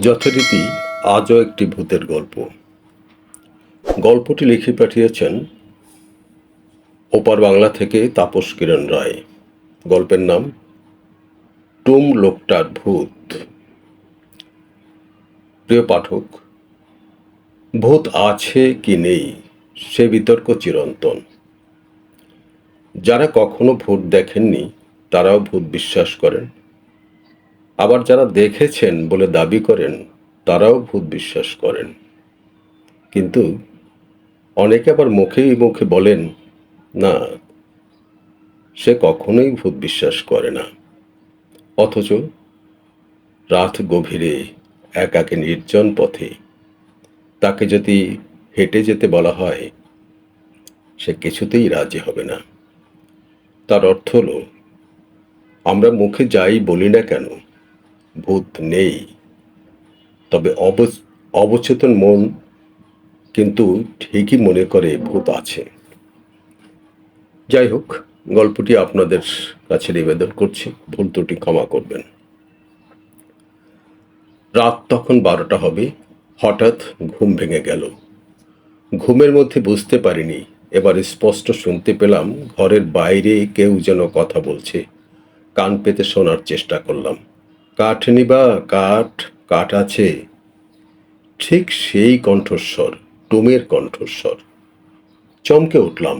যথারীতি আজও একটি ভূতের গল্প। গল্পটি লিখে পাঠিয়েছেন ওপার বাংলা থেকে তাপস কিরণ রায়। গল্পের নাম টুম লোকটার ভূত। প্রিয় পাঠক, ভূত আছে কি নেই সে বিতর্ক চিরন্তন। যারা কখনো ভূত দেখেননি তারাও ভূত বিশ্বাস করেন, আবার যারা দেখেছেন বলে দাবি করেন তারাও ভূত বিশ্বাস করেন। কিন্তু অনেকে আবার মুখে মুখে বলেন না, সে কখনোই ভূত বিশ্বাস করে না। অথচ রাত গভীরে একাকী নির্জন পথে তাকে যদি হেঁটে যেতে বলা হয়, সে কিছুতেই রাজি হবে না। তার অর্থ হলো, আমরা মুখে যাই বলি না কেন ভূত নেই, তবে অবচেতন মন কিন্তু ঠিকই মনে করে ভূত আছে। যাই হোক, গল্পটি আপনাদের কাছে নিবেদন করছি, ভুল ত্রুটি ক্ষমা করবেন। রাত তখন 12টা হবে। হঠাৎ ঘুম ভেঙে গেল। ঘুমের মধ্যে বুঝতে পারিনি, এবার স্পষ্ট শুনতে পেলাম ঘরের বাইরে কেউ যেন কথা বলছে। কান পেতে শোনার চেষ্টা করলাম। কাঠ নিবা, কাঠ, কাঠ আছে। ঠিক সেই কণ্ঠস্বর, টুমের কণ্ঠস্বর। চমকে উঠলাম।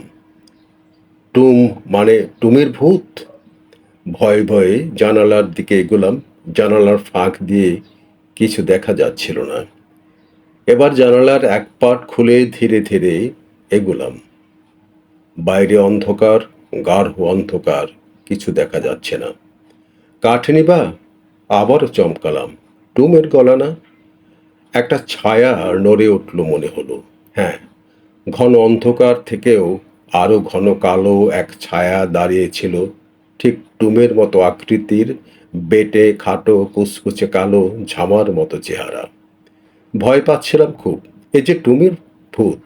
টুম মানে টুমের ভূত? ভয়ে ভয়ে জানালার দিকে এগোলাম। জানালার ফাঁক দিয়ে কিছু দেখা যাচ্ছিল না। এবার জানালার এক পাট খুলে ধীরে ধীরে এগোলাম। বাইরে অন্ধকার, গাঢ় অন্ধকার, কিছু দেখা যাচ্ছে না। কাঠ নিবা? আবারও চমকালাম। টুমের গলা না? একটা ছায়া নড়ে উঠল মনে হলো। হ্যাঁ, ঘন অন্ধকার থেকেও আরো ঘন কালো এক ছায়া দাঁড়িয়েছিল, ঠিক টুমের মতো আকৃতির, বেটে খাটো, কুচকুচে কালো, ঝামার মতো চেহারা। ভয় পাচ্ছিলাম খুব। এই যে টুমির ভূত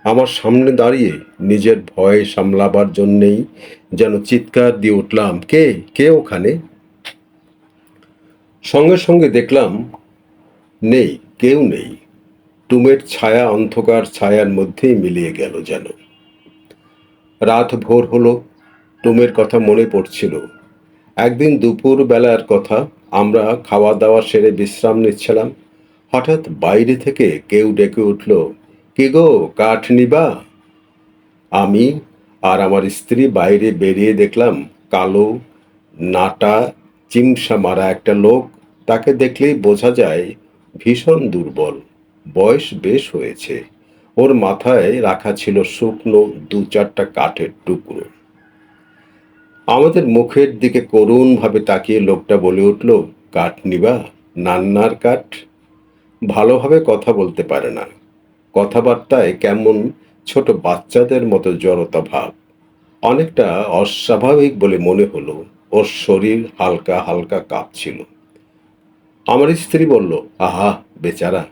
আমার সামনে দাঁড়িয়ে, নিজের ভয় সামলাবার জন্যেই যেন চিৎকার দিয়ে উঠলাম, কে কে ওখানে? সঙ্গে সঙ্গে দেখলাম নেই, কেউ নেই। টুমের ছায়া অন্ধকার ছায়ার মধ্যেই মিলিয়ে গেল যেন। রাত ভোর হলো। টুমের কথা মনে পড়ছিল। একদিন দুপুর বেলার কথা। আমরা খাওয়া দাওয়া সেরে বিশ্রাম নিচ্ছিলাম। হঠাৎ বাইরে থেকে কেউ ডেকে উঠল, কি গো, কাঠ নিবা? আমি আর আমার স্ত্রী বাইরে বেরিয়ে দেখলাম কালো, নাটা, চিমসা মারা একটা লোক। তাকে দেখলেই বোঝা যায় ভীষণ দুর্বল, বয়স বেশ হয়েছে। ওর মাথায় রাখা ছিল শুকনো 2-4টা কাঠের টুকরো। আমাদের মুখের দিকে করুণভাবে তাকিয়ে লোকটা বলে উঠল, কাঠ নিবা? নান্নার কাঠ? ভালোভাবে কথা বলতে পারে না। কথাবার্তায় কেমন ছোট বাচ্চাদের মতো জড়তা ভাব। অনেকটা অস্বাভাবিক বলে মনে হলো। ওর শরীর হালকা হালকা কাঁপছিল। আমার স্ত্রী বলল, আহা বেচারা,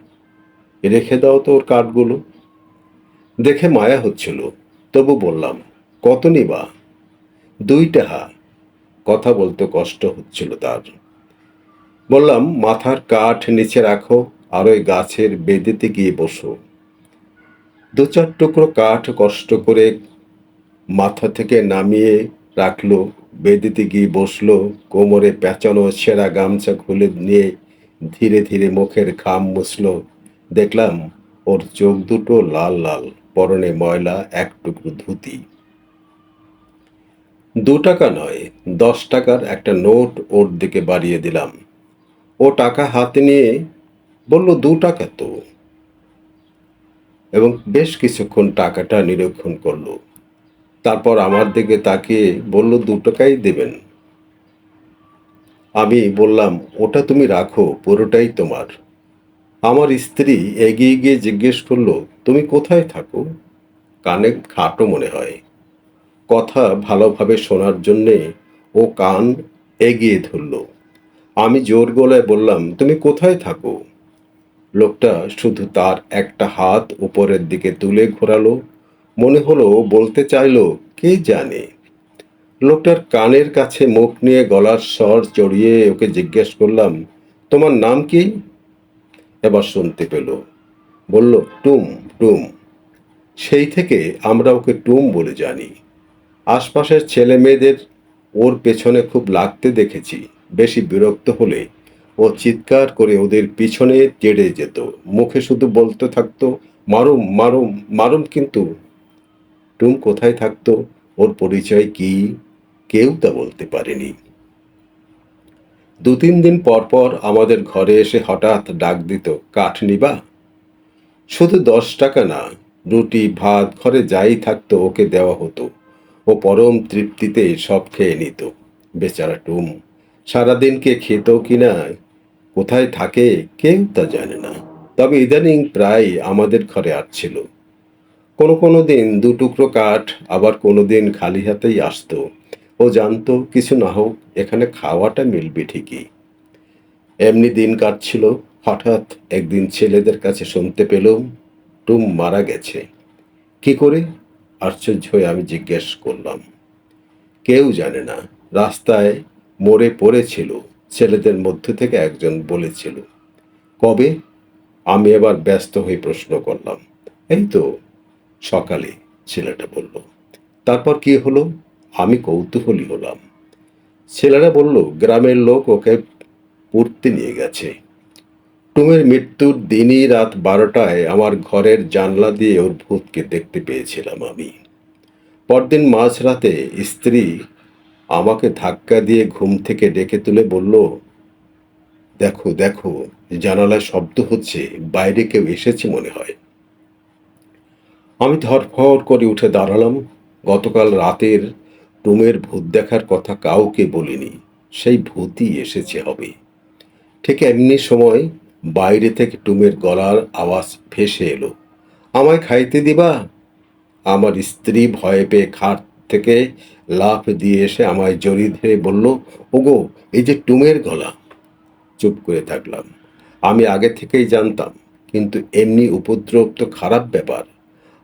রেখে দাও তো ওর কাঠগুলো। দেখে মায়া হচ্ছিল, তবু বললাম, কত নিবা? 2 টাকা। কথা বলতে কষ্ট হচ্ছিল তার। বললাম, মাথার কাঠ নিচে রাখো আর ওই গাছের বেদিতে গিয়ে বসো। 2-4 টুকরো কাঠ কষ্ট করে মাথা থেকে নামিয়ে রাখলো, বেদিতে গিয়ে বসলো। কোমরে পেঁচানো ছেঁড়া গামছা খুলে নিয়ে ধীরে ধীরে মুখের ঘাম মুছলো। দেখলাম ওর চোখ দুটো লাল লাল, পরনে ময়লা এক টুকরো ধুতি। 2 টাকা নয়, 10 টাকার একটা নোট ওর দিকে বাড়িয়ে দিলাম। ও টাকা হাতে নিয়ে বলল, 2 টাকা তো, এবং বেশ কিছুক্ষণ টাকাটা নিরীক্ষণ করলো। তারপর আমার দিকে তাকিয়ে বলল, 2 টাকাই দেবেন। আমি বললাম, ওটা তুমি রাখো, পুরোটাই তোমার। আমার স্ত্রী এগিয়ে গিয়ে জিজ্ঞেস করলো, তুমি কোথায় থাকো? কানে খাটো মনে হয়। কথা ভালোভাবে শোনার জন্যে ও কান এগিয়ে ধরল। আমি জোর গলায় বললাম, তুমি কোথায় থাকো? লোকটা শুধু তার একটা হাত উপরের দিকে তুলে ঘোরালো। মনে হলো বলতে চাইলো, কে জানে। লোকটার কানের কাছে মুখ নিয়ে গলার স্বর চড়িয়ে ওকে জিজ্ঞেস করলাম, তোমার নাম কি? এবার শুনতে পেল, বলল, টুম টুম। সেই থেকে আমরা ওকে টুম বলে জানি। আশপাশের ছেলে মেয়েদের ওর পেছনে খুব লাগতে দেখেছি। বেশি বিরক্ত হলে ও চিৎকার করে ওদের পিছনে তেড়ে যেত। মুখে শুধু বলতে থাকতো, মারুম মারুম মারুম। কিন্তু টুম কোথায় থাকতো, ওর পরিচয় কি, কেউ তা বলতে পারেনি। 2-3 দিন পর পর আমাদের ঘরে এসে হঠাৎ ডাক দিত, কাঠ নিবা। শুধু 10 টাকা না, রুটি ভাত ঘরে যাই থাকতো ওকে দেওয়া হতো। ও পরম তৃপ্তিতে সব খেয়ে নিত। বেচারা টুম সারাদিন কে খেত কিনা, কোথায় থাকে, কেউ তা জানে না। তবে ইদানিং প্রায় আমাদের ঘরে আসছিল। কোনো কোনো দিন 2 টুকরো কাঠ, আবার কোনো দিন খালি হাতেই আসতো। ও জানতো কিছু না হোক এখানে খাওয়াটা মিলবে ঠিকই। এমনি দিন কাটছিল। হঠাৎ একদিন ছেলেদের কাছে শুনতে পেলুম টুম মারা গেছে। কি করে? আশ্চর্য হয়ে আমি জিজ্ঞেস করলাম। কেউ জানে না। রাস্তায় মরে পড়েছিল। ছেলেদের মধ্যে থেকে একজন বলেছিল। কবে? আমি এবার ব্যস্ত হয়ে প্রশ্ন করলাম। এই তো সকালে, ছেলেটা বলল। তারপর কি হলো? আমি কৌতূহলী হলাম। ছেলেরা বলল, গ্রামের লোক ওকে পুড়তে নিয়ে গেছে। টুমের মৃত্যুর দিনই রাত 12টায় আমার ঘরের জানলা দিয়ে ওর ভূতকে দেখতে পেয়েছিলাম আমি। পরদিন মাঝরাতে স্ত্রী আমাকে ধাক্কা দিয়ে ঘুম থেকে ডেকে তুলে বলল, দেখো দেখো, জানালায় শব্দ হচ্ছে, বাইরে কেউ এসেছে মনে হয়। আমি ধরফর করে উঠে দাঁড়ালাম। গতকাল রাতের টুমের ভূত দেখার কথা কাউকে বলিনি। সেই ভূতই এসেছে হবে। ঠিক এমনি সময় বাইরে থেকে টুমের গলার আওয়াজ ভেসে এলো, আমায় খাইতে দিবা। আমার স্ত্রী ভয় পেয়ে খাট থেকে লাফ দিয়ে এসে আমায় জড়িয়ে ধরে বলল, ওগো, এই যে টুমের গলা। চুপ করে থাকলাম। আমি আগে থেকেই জানতাম, কিন্তু এমনি উপদ্রব তো খারাপ ব্যাপার।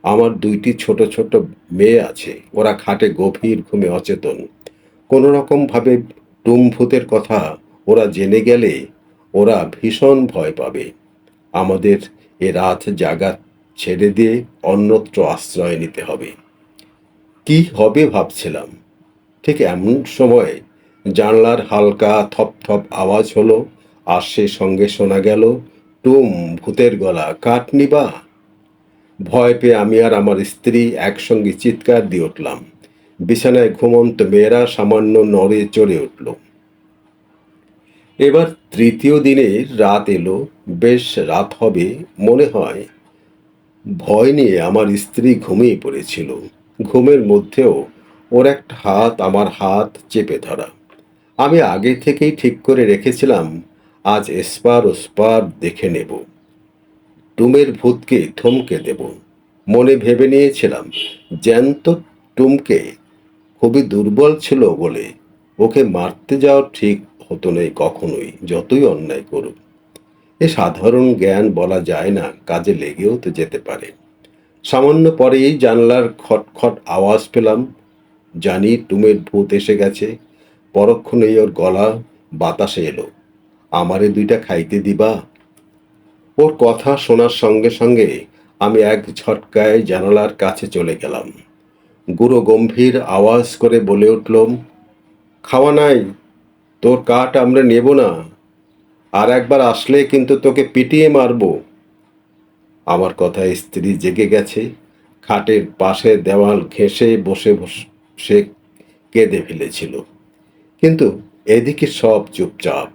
আমার 2টি ছোট ছোট মেয়ে আছে, ওরা খাটে গভীর ঘুমে অচেতন। কোনো রকম ভাবে টুম ভূতের কথা ওরা জেনে গেলে ওরা ভীষণ ভয় পাবে। আমাদের এ রাত জাগা ছেড়ে দিয়ে অন্যত্র আশ্রয় নিতে হবে। কি হবে ভাবছিলাম। ঠিক এমন সময় জানলার হালকা থপথপ আওয়াজ হলো। আর সে সঙ্গে শোনা গেল, টুম ভূতের গলা, কাঠ নিবা। ভয় পেয়ে আমি আর আমার স্ত্রী একসঙ্গে চিৎকার দিয়ে উঠলাম। বিছানায় ঘুমন্ত মেয়েরা সামান্য নড়ে চড়ে উঠল। এবার 3য় দিনের রাত এলো। বেশ রাত হবে মনে হয়। ভয় নিয়ে আমার স্ত্রী ঘুমিয়ে পড়েছিল। ঘুমের মধ্যেও ওর একটা হাত আমার হাত চেপে ধরা। আমি আগে থেকেই ঠিক করে রেখেছিলাম, আজ এসপার ওসপার দেখে নেব, টুমের ভূতকে থমকে দেব। মনে ভেবে নিয়েছিলাম, জ্যান্ত টুমকে খুবই দুর্বল ছিল বলে ওকে মারতে যাওয়া ঠিক হতো না কখনোই, যতই অন্যায় করুক। এ সাধারণ জ্ঞান বলা যায় না, কাজে লেগেও তো যেতে পারে। সামান্য পরেই জানলার খটখট আওয়াজ পেলাম। জানি টুমের ভূত এসে গেছে। পরক্ষণেই ওর গলা বাতাসে এলো, আমারে 2টা খাইতে দিবা। ওর কথা শোনার সঙ্গে সঙ্গে আমি এক ঝটকায় জানালার কাছে চলে গেলাম। গুরু গম্ভীর আওয়াজ করে বলে উঠলুম, খাওয়া নাই, তোর কাঠ আমরা নেব না। আর একবার আসলে কিন্তু তোকে পিটিয়ে মারবো। আমার কথায় স্ত্রী জেগে গেছে। খাটের পাশে দেওয়াল ঘেঁষে বসে বসে কেঁদে ফেলেছিল। কিন্তু এদিকে সব চুপচাপ।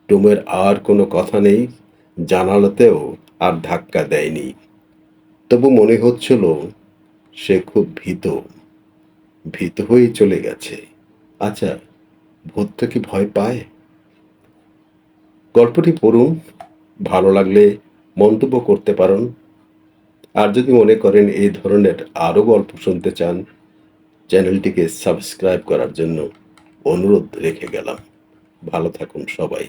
টুমের আর কোনো কথা নেই। জানালাতেও আর ধাক্কা দেয়নি। তবু মনে হচ্ছিল সে খুব ভীত, ভীত হয়েই চলে গেছে। আচ্ছা, ভূতটা কি ভয় পায়? গল্পটি পড়ুন, ভালো লাগলে মন্তব্য করতে পারেন। আর যদি মনে করেন এই ধরনের আরও গল্প শুনতে চান, চ্যানেলটিকে সাবস্ক্রাইব করার জন্য অনুরোধ রেখে গেলাম। ভালো থাকুন সবাই।